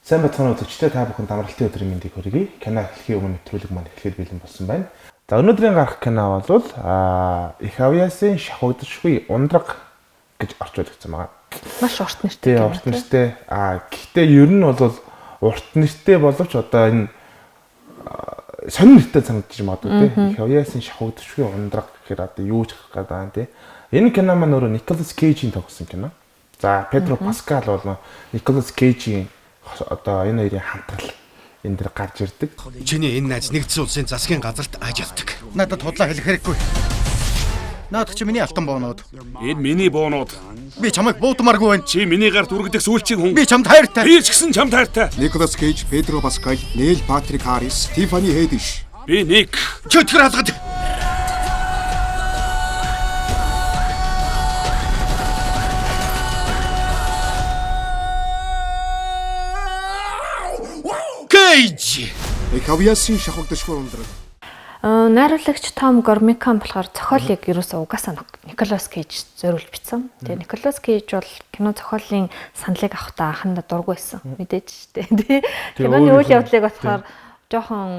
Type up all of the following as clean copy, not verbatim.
Сайн бацхан үзэгчдээ та бүхэнд амралтын өдрийн мэндийг хүргэе. Кино эхлэхийн өмнө нэвтрүүлэг маань эхлэхээр бэлэн болсон байна. За өнөөдрийн гарах кино бол их авьяасын шахагдшгүй ундраг гэж орчуулагдсан байгаа. Маш урт нэртэй. Урт нэртэй. Гэхдээ ер нь бол урт нэртэй боловч одоо энэ сонир нэртэй санагдаж магадгүй тийм. Их авьяасын шахагдшгүй ундраг гэхээр одоо юу ч гэх гээд тийм. Энэ кино маань өөрөө Николас Кейжийн тоглосон кино. За Педро Паскал бол Николас Кейжийн одоо энэ хоёрын хамтрал энэ дэр гарч ирдэг. Чиний энэ найз нэгдсэн улсын засгийн газарт ажилладаг. Надад худлаа хэлэх хэрэггүй. Наад чи миний алтан боонууд. Энэ миний боонууд. Би чамайг буутмааргүй байна. Чи миний гарт үргэлжлэх сүүлчийн хүн. Би чамд хайртай. Би ч гэсэн чамд хайртай. Николас Кейж, Педро Паскал, Нейл Патрик Харрис, Тиффани Хэдиш. Би Ник. Чөтгөр алгад. Кейж. Их авьяасын шахагдшгүй ундраг. Найруулагч Том Гормикан болохоор зохиолыг ерөөсөө угаасаа Николас Кейж зориулж бичсэн. Тэгээ Николас Кейж бол кино зохиолын саналыг авахтаа анхандаа дургүй байсан. Мэдээж штэ. Тэ. Киноны үйл явдлыг болохоор жоохон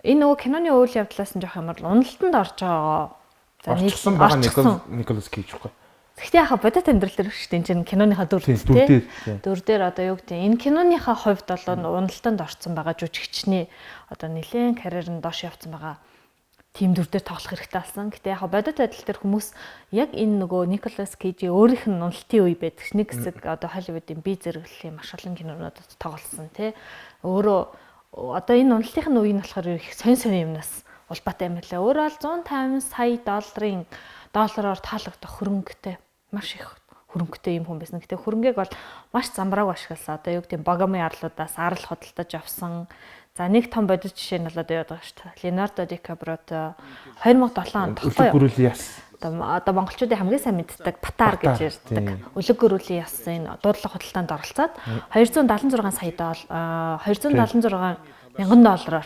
энэ нөгөө киноны үйл явдлаас нь жоохон ямар уналтанд орж байгаа. Орчихсон байгаа Николас Кейж байхгүй. Гэхдээ яхаа бодит амьдрал дээр шүү дээ. Энэ чинь киноныхаа дүр тий. Дүр дээр одоо юу гэдэг энэ киноныхаа хувьд бол уналтанд орсон байгаа жүжигчний одоо нэлээд карьер нь доош явцсан байгаа тим дүр дээр тоглох хэрэгтэй болсон. Гэтэ яхаа бодит байдал дээр хүмүүс яг энэ нөгөө Николас Кейжийн өөрийнх нь уналтын үе байдаг ш. Нэг хэсэг одоо Холливуудын бие зэрэглэлийн маш олон кинонуудад тоглосон тий. Өөрөө одоо энэ уналтын үе нь болохоор их сонь юмнаас улбаатай юм лээ. Өөрөө л 150 сая доллараар таалагдах хөрөнгөтэй маш их хөрөнгөтэй юм хүн байсан. Гэтэ хөрөнгийг бол маш замбрааг ашигласан. Одоо юу гэдэг Богомын арлуудаас арал худалдаж авсан. За нэг том бодит жишээ нь болоод яваад байгаа шүү дээ. Леонардо Ди Каприото 2007 онд Өлөг гөрүүлийн яс. Одоо монголчуудын хамгийн сайн мэддэг Патар гэж ярьдаг. Өлөг гөрүүлийн яс энэ дуудлага худалдаанд оролцоод 276 мянган доллараар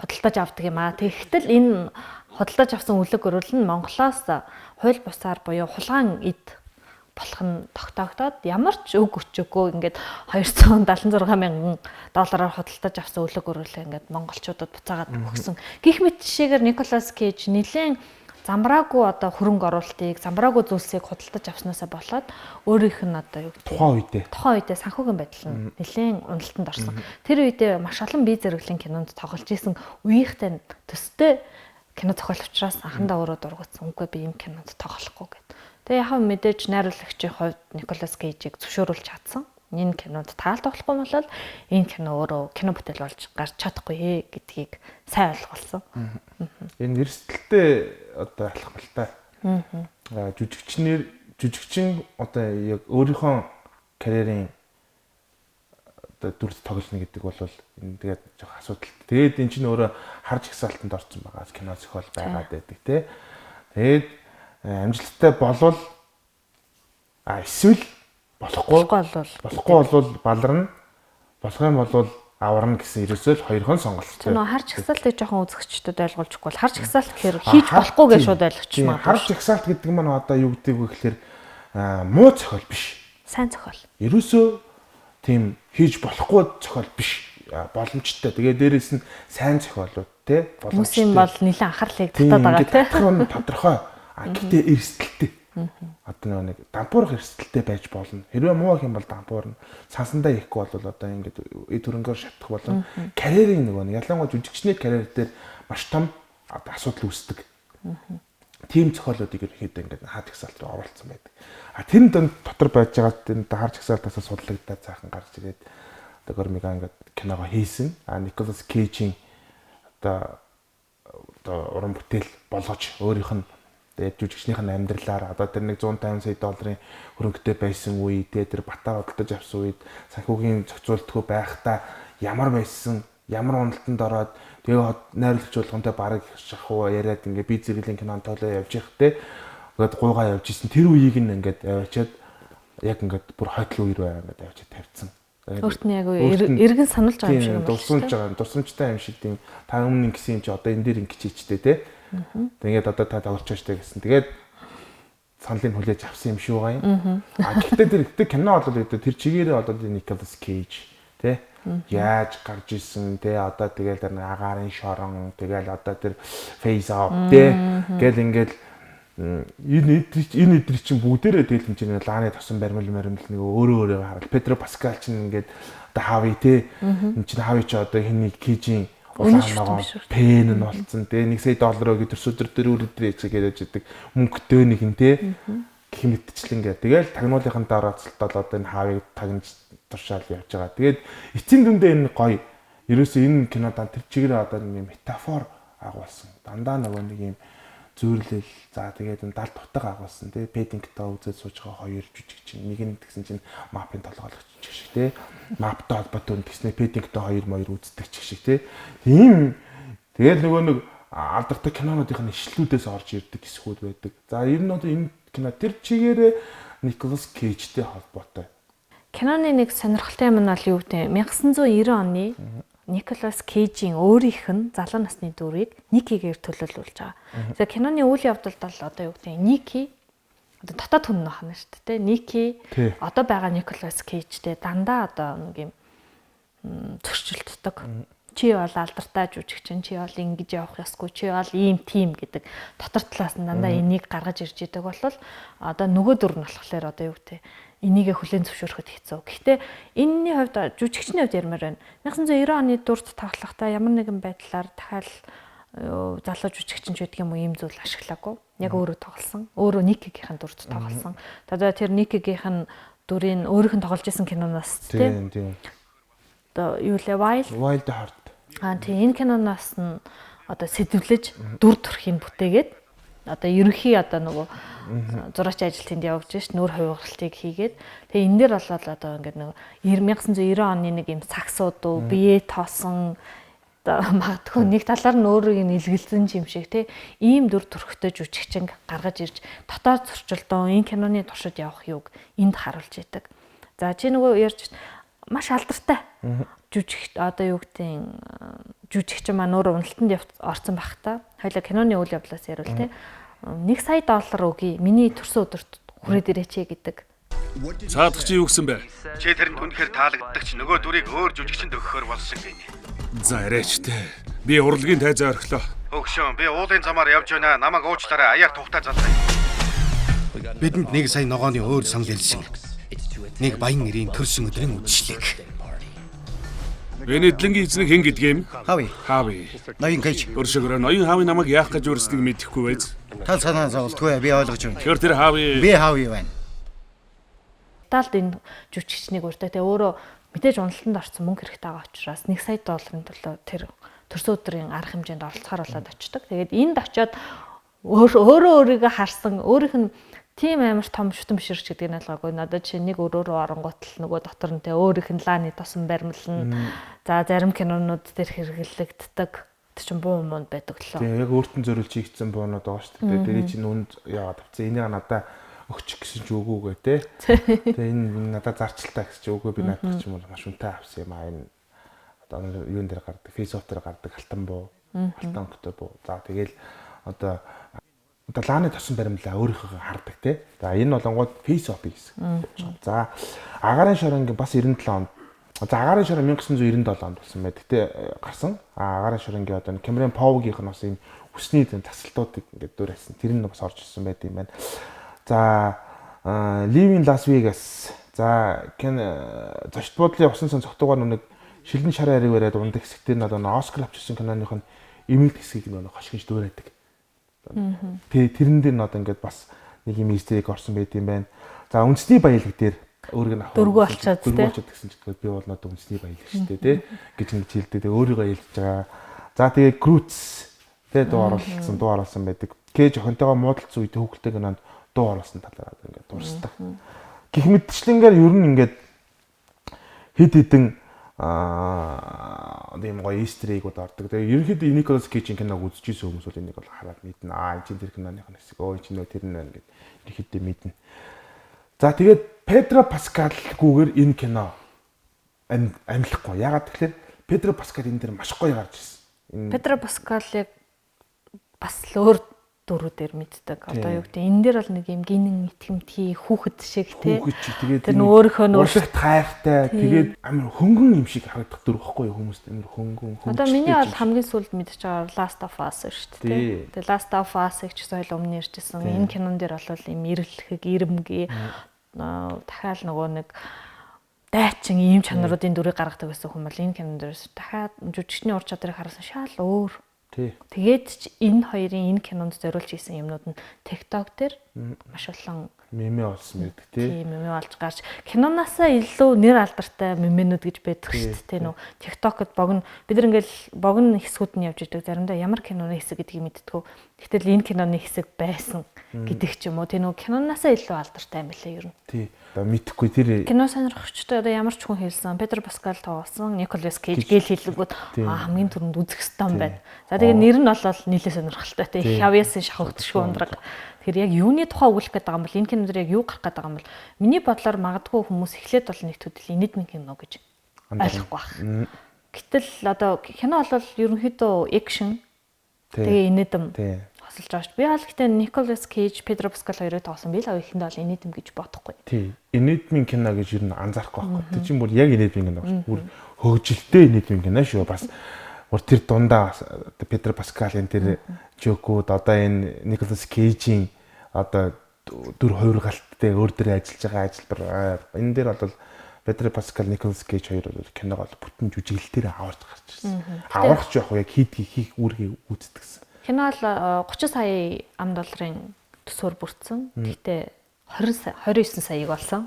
худалдаж авдаг юм аа. Тэгэхдээ энэ худалдаж авсан өлөг гөрүүл нь Монголоос хууль бусаар буюу хулгайн эд болох нь тогтоогдоод ямар ч үг өчөөгүй ингээд 276 мянган доллараар худалдаж авсан өлөг гөрүүлээ ингээд монголчуудад буцаагаад өгсөн. Гэх мэт жишээгээр Николас Кейж нэлээд замбраагүй одоо хөрөнгө оруулалтыг, замбраагүй зүйлсийг худалдаж авснаасаа болоод өөрийнх нь одоо юу гэдэг тухайн үедээ санхүүгийн байдал нь нэлээд уналтанд орсон. Тэр үедээ маш олон бие зэрэглэлийн кинонд тоглож исэн үеийнхтэй төстэй кино зохиол учраас анхандаа өөрөө дургуутсан. Үгүй би юм кинонд тоглохгүй гэд. Тэгээ яхаа мэдээж найруулагчийн хувьд Николас Кейжийг зөвшөөрүүлж чадсан. Энэ кинонд таал тоглохгүй болол энэ кино өөрөө кино бүтээл болж гарч чадахгүй гэдгийг сайн ойлгуулсан. Энэ эрсдэлтэй одоо алхамлтай. Жүжигчин одоо яг өөрийнхөө карьерийн одоо дүрд тоглоно гэдэг бол энэ тэгээд жоох асуудалтай. Тэгээд эн чинь өөрөө харж ихсаалтанд орсон байгаа кино зохиол байгаад байдаг тий. Тэгээд амжилттай болвол эсвэл болохгүй болвол баларна. Болох юм бол аварна гэсэн ерөөсөө л хоёрхон сонголттой. Нөө харж ихсаалтыг жоохон үзэгчдэд ойлгуулчихгүй бол харж ихсаалт гэхээр хийж болохгүй гэж шууд ойлгочих юм байна. Харж ихсаалт гэдэг нь одоо юу гэдэг вэ гэхээр муу зохиол биш. Сайн зохиол. Ерөөсөө тийм хийж болохгүй зохиол биш. Боломжтой. Тэгээ дээрээс нь сайн зохиолууд тий боломжтой. Хүмүүсийн бол нэлээд анхаарлыг татаад байгаа тий. Тодорхой. Гэхдээ эрсдэлтэй. Одоо нэг дампуурах эрсдэлтэй байж болно. Хэрвээ муу юм бол дампуурна. Сансандаа ихгүй бол одоо ингээд эд хөрөнгөөр шатах болон карьерийн нөгөө ялангуяа жүжигчний карьер дээр маш том асуудал үүсдэг. Тим зохиолуудыг ерөөхдөө ингээд хаад ихсаалт руу оруулсан байдаг. Тэр дотор байж байгаа энэ харж ихсаалтаас судлагдаад цаахан гарч ирээд одоо Гормига ингээд киногоо хийсэн. Николас Кейжийн одоо уран бүтээл болгож өөрийнх нь тэгээд жүжигчнийх нь амьдралаар одоо тэр нэг 150 сая долларын хөрөнгөтэй байсан үе тэр батаар худалдаж авсан үед санхүүгийн зохицуултгүй байхдаа ямар байсан, ямар уналтанд ороод тэгээ найруулагч болгонтой бараг шахуу яриад ингээ бие зэрэглэлийн кинонд тоолоо явж ихтэй ингээд гуугаа явж исэн тэр үеийг нь ингээд авчиад яг ингээд бүр хойтлоо үер байгаад ингээд авчиад тавьсан. Өөрт нь яг эргэн сануулж байгаа юм шиг байна. Дурсамжтай юм шиг тийм та өмнө ингэсэн юм чи одоо энэ дээр ингэчээчтэй те. Тэгээд одоо та тоглож штэ гэсэн. Тэгээд саналыг хүлээж авсан юм шүү гай. Гэхдээ тэр кино бол тэр чигээрээ одоо Николас Кейж Тэ? Яаж гарч исэн тэ одоо тэгэл тэр агарын шорон тэгэл одоо тэр face off тэ гэл ингээл энэ эдэр чинь бүгдээрээ тэгэл хэмжээний лааны тосон баримл нэг өөрөө хараад Педро Паскал чинь ингээд одоо хави тэ энэ чинь хави ч одоо хэнийг кижийн улаан ногоон пен нь болцсон тэ $1 сая гэж төрсөдөр өрөдөр ээжгээд яждаг мөнгөтэй нэг юм тэ гэх мэтчлэн ингээд тэгэл тагнуулынхаа дараа цэлтол одоо энэ хавийг тагнаж туршаал явж байгаа. Тэгээд эцсийн дүндээ энэ гоё. Ерөөсөө энэ кинодаа тэр чигээр одоо нэг метафор агуулсан. Дандаа нөгөө нэг юм зөөрлөл за тэгээд энэ далд утга агуулсан. Тэгээд Пэддингтон үзээд сууж байгаа хоёр жүжигчин. Нэг нь тэгсэн чинь мапын толгойлогч шиг тий. Маптай холбоотой тэгснэ Пэддингтон хоёр үздэг шиг тий. Тийм тэгээд нөгөө нэг алдартай кинонуудын ишлүүдээс орж ирдэг хэсгүүд байдаг. За ер нь одоо энэ кино тэр чигээрээ Николас Кейжтэй холбоотой. Киноны нэг сонирхолтой юм нь бол юу гэдэг 1990 оны Николас Кейжийн өөрийнх нь залуу насны дүрийг Никигээр төлөөлүүлж байгаа. За киноны үйл явдалд бол одоо юу гэдэг Ники одоо дотоод хүн нөхөн шүү дээ. Ники одоо байгаа Николас Кейжтэй дандаа одоо нэг юм зөрчилддөг. Чи бол алдартай жүжигчин, чи бол ингэж явах ёсгүй, чи бол ийм тим гэдэг дотор талаас нь дандаа энийг гаргаж ирж идэг бол одоо нөгөө дүр нь болохоор одоо юу гэдэг энийг хүлээн зөвшөөрөхөд хэцүү. Гэхдээ энэний хувьд жүжигчний хувьд ярмаар байна. 1990 оны дүрд тоглохдоо ямар нэгэн байдлаар дахиад залуу жүжигчин ч гэдэг юм уу ийм зүйл ашиглаагүй. Яг өөрөө тоглосон. Өөрөө Никигийнхэн дүрд тоглосон. Одоо тэр Никигийнхэн дүрийн өөрийнх нь тоглож исэн киноноос тийм. Одоо юу лээ Wild Heart. Тийм энэ киноноос нь одоо сэдвлэж дүр төрхийн бүтээгээд одоо ерөнхий одоо нөгөө зураач ажилтнанд явуулж ш нүүр хувиргалтыг хийгээд тэгээ энэ дээр бол одоо ингээд нөгөө 1990 оны нэг юм саксууд уу бие тоосон магадгүй нэг талаар нь өөрийг нь илгэлзэн юм шиг те ийм дүр төрхтэй жүжигчин гаргаж ирж дотоод зурчилдоо энэ киноны туршид явах юуг энд харуулж идэг. За чи нөгөө ярьж маш алдартай жүжигч одоо юу гэдэг жүжигчин маань өөр уналтанд орсон байх та. Хоёлаа киноны үйл явдлаас ярил те. $1 сая өгье. Миний төрсөн өдөрт хүрээд ирээч гэдэг. Цаадах чи юу гэсэн бэ? Чи тэрэнд үнэхээр таалагддаг ч нөгөө дүрийг өөр жүжигчэнд өгөхөөр болсон гинэ. За ирээч те. Би урлагийн тайзаа орхилоо. Өгшөө би уулын замаар явж байна. Намайг уучлаарай. Аяар тухтай заллаа. Бидэнд $1 сая ногооны өөр санал хэлсэн. Нэг баян нэрийн төрсөн өдрийн үдшилэг. Энэ эдлэнгийн эзэн хэн гэдэг юм? Хави. Ноён Кейж. Өршөөрөө ноён Хави намайг яах гэж үрснийг мэдэхгүй байз. Та санаа зовлтгүй би ойлгож байна. Тэр Хави. Би Хави байна. Талд энэ жүжигчнийг урьдаа тэгээ өөрөө мэдээж уналтанд орсон мөнгө хэрэгтэй байгаа учраас $1 сая төлөө тэр төрсөн өдрийн арга хэмжээнд оролцохоор болоод очдог. Тэгээд энд очиод өөрийгөө харсан өөрийнх нь тийм амар том шүтэн биширч гэдэг нь ялгаагүй. Надад чи нэг өрөөрөө оронгууд л нөгөө дотор нь тэ өөрийнх нь лааны тосон баримлна. За зарим кинонууд дээр хэрэглэгддэг. Тэр чин буу муунд байдаг лөө. Тийм яг өөртөө зөриулж хийгдсэн буунууд байгаа шүү дээ. Тэрий чинь үнд яваад тавцсан. Энийг надаа өгчих гэсэн ч үгүйгээ те. Тэгээ энэ надад зарчилтаа гэсэн чи үгүй би наадах ч юм бол маш үнэтэй авсан юм аа. Энэ одоо юун дээр гардаг, фейсбુક дээр гардаг алтан буу, алтан өнгөтэй буу. За тэгэл одоо лааны тосон баримлаа өөрийнхөө хардаг те. За энэ болонгууд фейсбુક гэсэн. За агарын шоронгийн бас 97 онд. За агарын шорон 1997 онд болсон бай. Гэтэ гарсан. Агарын шоронгийн одоо Кэмерон Паувгийнх нь бас ийм хүсний тасалтуудыг ингээд дүүрсэн. Тэр нь бас орж ирсэн байт юм байна. За Live in Las Vegas. За зочд буудлын усан сан цогтуугаар нэг шилэн шарын хариг бариад ундаг хэсэгтэр нь одоо Оскар авчихсан киноных нь эмээг хэсгийг нэг хошгиж дүүрээдэг. Тэгээ тэрэн дээр нь одоо ингээд бас нэг юм эстэйг орсон байт юм байна. За үндэсний баялаг дээр өөрийг нь авах дөрвөө болчиход гэсэн чинь би бол надад үндэсний баялаг шүү дээ тий гэж ингэж хэлдэг. Тэгээ өөрийгөө хэлж байгаа. За тэгээ Cruz тэгээ дуу оруулсан байдаг. Кэж охинтойгоо муудалцсан үед хүүхэлтэй кинонд дуу оруулсан талаар ингээд дурсдаг. Гэх мэтчлэнгээр ер нь ингээд хэд хэдэн ийм гоё эстрэгүүд ордог. Тэгээ ерөнхийдөө Николас Кейжийн киног үзчихсэн хүмүүс бол энийг бол хараад мэднэ. Энэ чинь тэр киноных нь хэсэг. Энэ чинь нөө тэр нэ ингээд ерөнхийдөө мэднэ. За тэгээд Педро Паскалгүйгээр энэ кино амилахгүй. Ягаад тэгэхээр Педро Паскал энэ дэр маш гоё гарч ирсэн. Педро Паскалыг бас л өөр дөрүүдээр мэддэг. Одоо юу гэдэг энэ дээр бол нэг юм гинэн итгэмтгий хүүхэд шиг тий. Хүүхэд шиг тэгээд тэр өөрийнхөө уушигт хайртай тэгээд амар хөнгөн юм шиг харагдах дүр байхгүй юу хүмүүст амар хөнгөн. Одоо миний бол хамгийн сүүлд мэдчихэж байгаа Last of Us шүү дээ. Тэгээд Last of Us-ыг ч гэсэн хоёул өмнө ярьжсэн. Энэ кинон дээр бол юм ирлэхэг, ирэмгий дахиад нөгөө нэг дайчин ийм чанаруудын дүрийг гаргадаг байсан хүн бол энэ кинон дээрээс дахиад жүжигчний ур чадрыг харсан шал өөр. Тэгээд ч энэ хоёрын энэ кинонд зориулж хийсэн юмнууд нь TikTok дээр маш олон меме болсон байдаг тий. Тийм меме болж гарч кинонаасаа илүү нэр алдартай мемэнүүд гэж байдаг шүү дээ. Нөө TikTok-д богино бид нар ингээл богино хэсгүүд нь явж идэг. Заримдаа ямар киноны хэсэг гэдгийг мэдтгүү. Тэгтэл энэ киноны хэсэг байсан гэдэг ч юм уу. Тэ нөө кинонаасаа илүү алдартай юм билээ ер нь. Тий. Одоо мэдхгүй тэр кино сонирхогчтой одоо ямар ч хүн хэлсэн. Педро Паскал тоглосон, Николас Кейж гэл хэллэгүүд хамгийн түрүүнд үзэх ёстой юм байна. За тэгээ нэр нь болол нийлээ сонирхолтой те. Хавьяасын шахагдшгүй ундраг. Тэгэхээр яг юуны тухай өгүүлэх гээд байгаа юм бол энэ кино дээр яг юу гарах гээд байгаа юм бол миний бодлоор магадгүй хүмүүс эхлээд бол нэг төдөл инэдмэн кино гэж ойлгохгүй байх. Гэтэл одоо кино бол ерөнхийдөө экшн тэгээ инэдэм хосолж байгаа шүү. Би бол гэтээ Николас Кейж, Педро Паскал хоёрыг тоглосон. Би л ихэндээ бол инэдэм гэж бодохгүй. Тий. Инэдмэн кино гэж ер нь анзаарахгүй байхгүй. Тэр чинь бүр яг инэдмэн кино шүү. Бүр хөгжилтэй инэдмэн кино шүү. Бас тэр дундаа Педро Паскалын тэр жокууд одоо энэ Николас Кейжийн одоо дүр хувиргалттай өөр дөр ажиллаж байгаа ажилбар энэ дээр бол Педро Паскал, Николас Кейж хоёр киног бол бүтэн жүжиглэл дээр аварч гарч ирсэн. Аврах жоох яг хийх үүргийг үүсгэсэн. Кино бол 30 сая $10 төсөөр бүрдсэн. Гэхдээ 29 саяг болсон.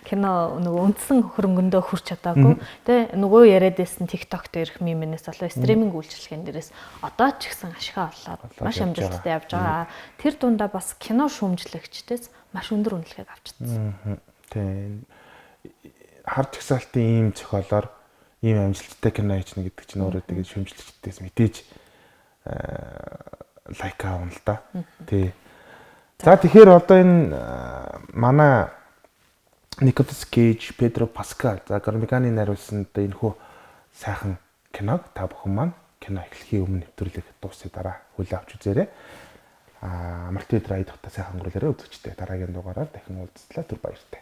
Кино нөгөө үндсэн хөрөнгөндөө хүрч чадаагүй. Тэгээ нөгөө яриад байсан TikTok дээрх мемэнээс болоо стриминг үйлчилгээнд дээрээс одоо ч ихсэн ашиг олоод маш амжилттай явж байгаа. Тэр дундаа бас кино шүүмжлэгчдээс маш өндөр үнэлгээг авчихсан. Тийм. Харж ихсаалтын ийм зохиолоор ийм амжилттай кино хийчихнэ гэдэг чинь өөрөө тэгээд шүүмжлэгчдээс мэдээж лайк аавна л да. Тий. За тэгэхээр одоо энэ манай Николас Кейж, Педро Паскал, за Гармиганы найруулсан энэ хөө сайхан киног та бүхэн маань кино эхлэхийн өмнө нэвтрүүлэх дуусны дараа хүлээн авч үзээрэй. Март өдөр ая дахта сайхан өнгөрүүлээрэй үзэгчтэй. Дараагийн дугаараар дахин уулзлаа. Түр баяртай.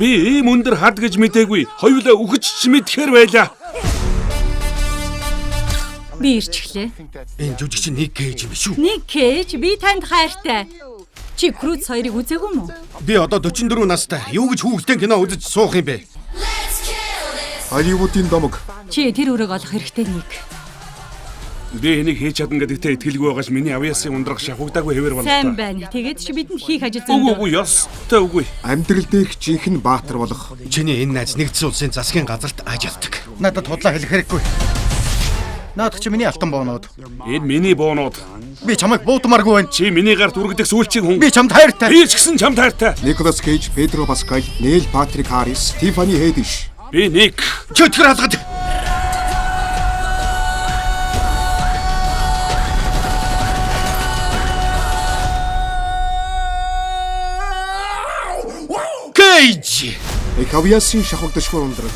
Би ийм өндөр хад гэж мэдээгүй. Хоёулаа үхэж чимэдэхэр байлаа. Би ирчихлээ. Энэ жүжигч Ник Кейж юм шүү. Ник Кейж, би танд хайртай. Чи Крuz хоёрыг үзээгүй мүү? Би одоо 44 настай. Юу гэж хүүхдтэй кино үзэж суух юм бэ? Холливуудын домог. Чи тэр өрөөг олох хэрэгтэй Ник. Би энийг хийж чадна гэдэгтээ итгэлгүй байгаач миний авьяасын ундрах шахагдаагүй хэвээр байна. Сайн байна. Тэгээд чи бидэнд хийх ажил зөндөө. Үгүй ёстой үгүй. Амьдрал дээрх жинхэнэ баатар болох. Чиний энэ найз нэгдсэн улсын засгийн газарт ажилладаг. Надад худлаа хэлэх хэрэггүй. Наадах чи миний алтан боонууд. Энэ миний боонууд. Би чамайг буутмааргүй байна. Чи миний гарт үргэдэг сүүлчийн хүн. Би чамд хайртай. Би ч гэсэн чамд хайртай. Николас Кейж, Педро Паскал, Нейл Патрик Харрис, Тиффани Хэдиш. Би Ник. Чи өтгөр алгад. Кейж. Хавьяасын шахагдшгүй ундраг.